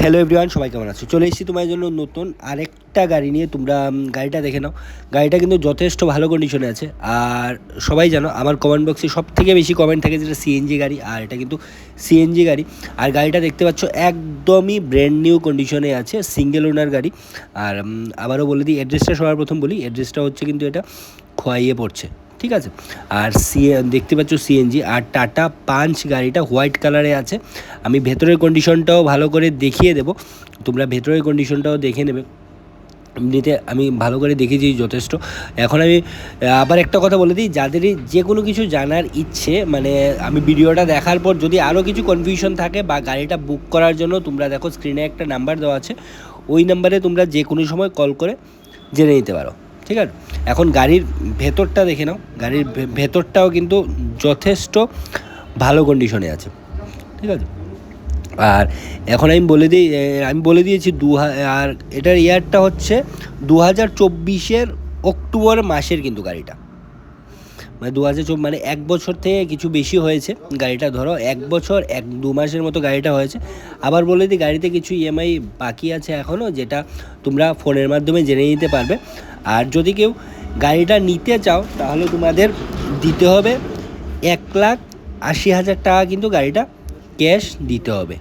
Hello everyone, সবাই কেমন আছো? চলে এসেছি তোমার জন্য নতুন আরেকটা গাড়ি নিয়ে। তোমরা গাড়িটা দেখে নাও। গাড়িটা কিন্তু যথেষ্ট ভালো কন্ডিশনে আছে। আর সবাই জানো আমার কমেন্ট বক্সে সব থেকে বেশি কমেন্ট থাকে যেটা সিএনজি গাড়ি, আর এটা কিন্তু সিএনজি গাড়ি। আর গাড়িটা দেখতে পাচ্ছ একদমই ব্র্যান্ড নিউ কন্ডিশনে আছে, সিঙ্গেল ওনার গাড়ি। আর আবারও বলে দিই, অ্যাড্রেসটা সবার প্রথম বলি, অ্যাড্রেসটা হচ্ছে কিন্তু এটা খোয়াইয়ে পড়ছে, ঠিক আছে? আর দেখতে পাচ্ছ সিএনজি। আর টাটা পাঞ্চ গাড়িটা হোয়াইট কালারে আছে। আমি ভেতরের কন্ডিশনটাও ভালো করে দেখিয়ে দেবো, তোমরা ভেতরের কন্ডিশনটাও দেখে নেবে। এমনিতে আমি ভালো করে দেখেছি যথেষ্ট। এখন আমি আবার একটা কথা বলে দিই, যাদেরই যে কোনো কিছু জানার ইচ্ছে, মানে আমি ভিডিওটা দেখার পর যদি আরও কিছু কনফিউশন থাকে বা গাড়িটা বুক করার জন্য, তোমরা দেখো স্ক্রিনে একটা নাম্বার দেওয়া আছে, ওই নাম্বারে তোমরা যে কোনো সময় কল করে জেনে নিতে পারো, ঠিক আছে? এখন গাড়ির ভেতরটা দেখে নাও। গাড়ির ভেতরটাও কিন্তু যথেষ্ট ভালো কন্ডিশনে আছে, ঠিক আছে? আর এখন আমি বলে দিয়েছি আর এটার ইয়ারটা হচ্ছে 2024 অক্টোবর মাসের কিন্তু গাড়িটা, মানে 2024 মানে 1 বছর থেকে কিছু বেশি হয়েছে গাড়িটা। ধরো 1 বছর 1-2 মাসের মতো গাড়িটা হয়েছে। আবার বলে দিই, গাড়িতে কিছু ইএমআই বাকি আছে এখনও, যেটা তোমরা ফোনের মাধ্যমে জেনে নিতে পারবে। আর যদি কেউ গাড়িটা নিতে চাও, তাহলে তোমাদের দিতে হবে 1,80,000 টাকা কিন্তু গাড়িটা ক্যাশ দিতে হবে।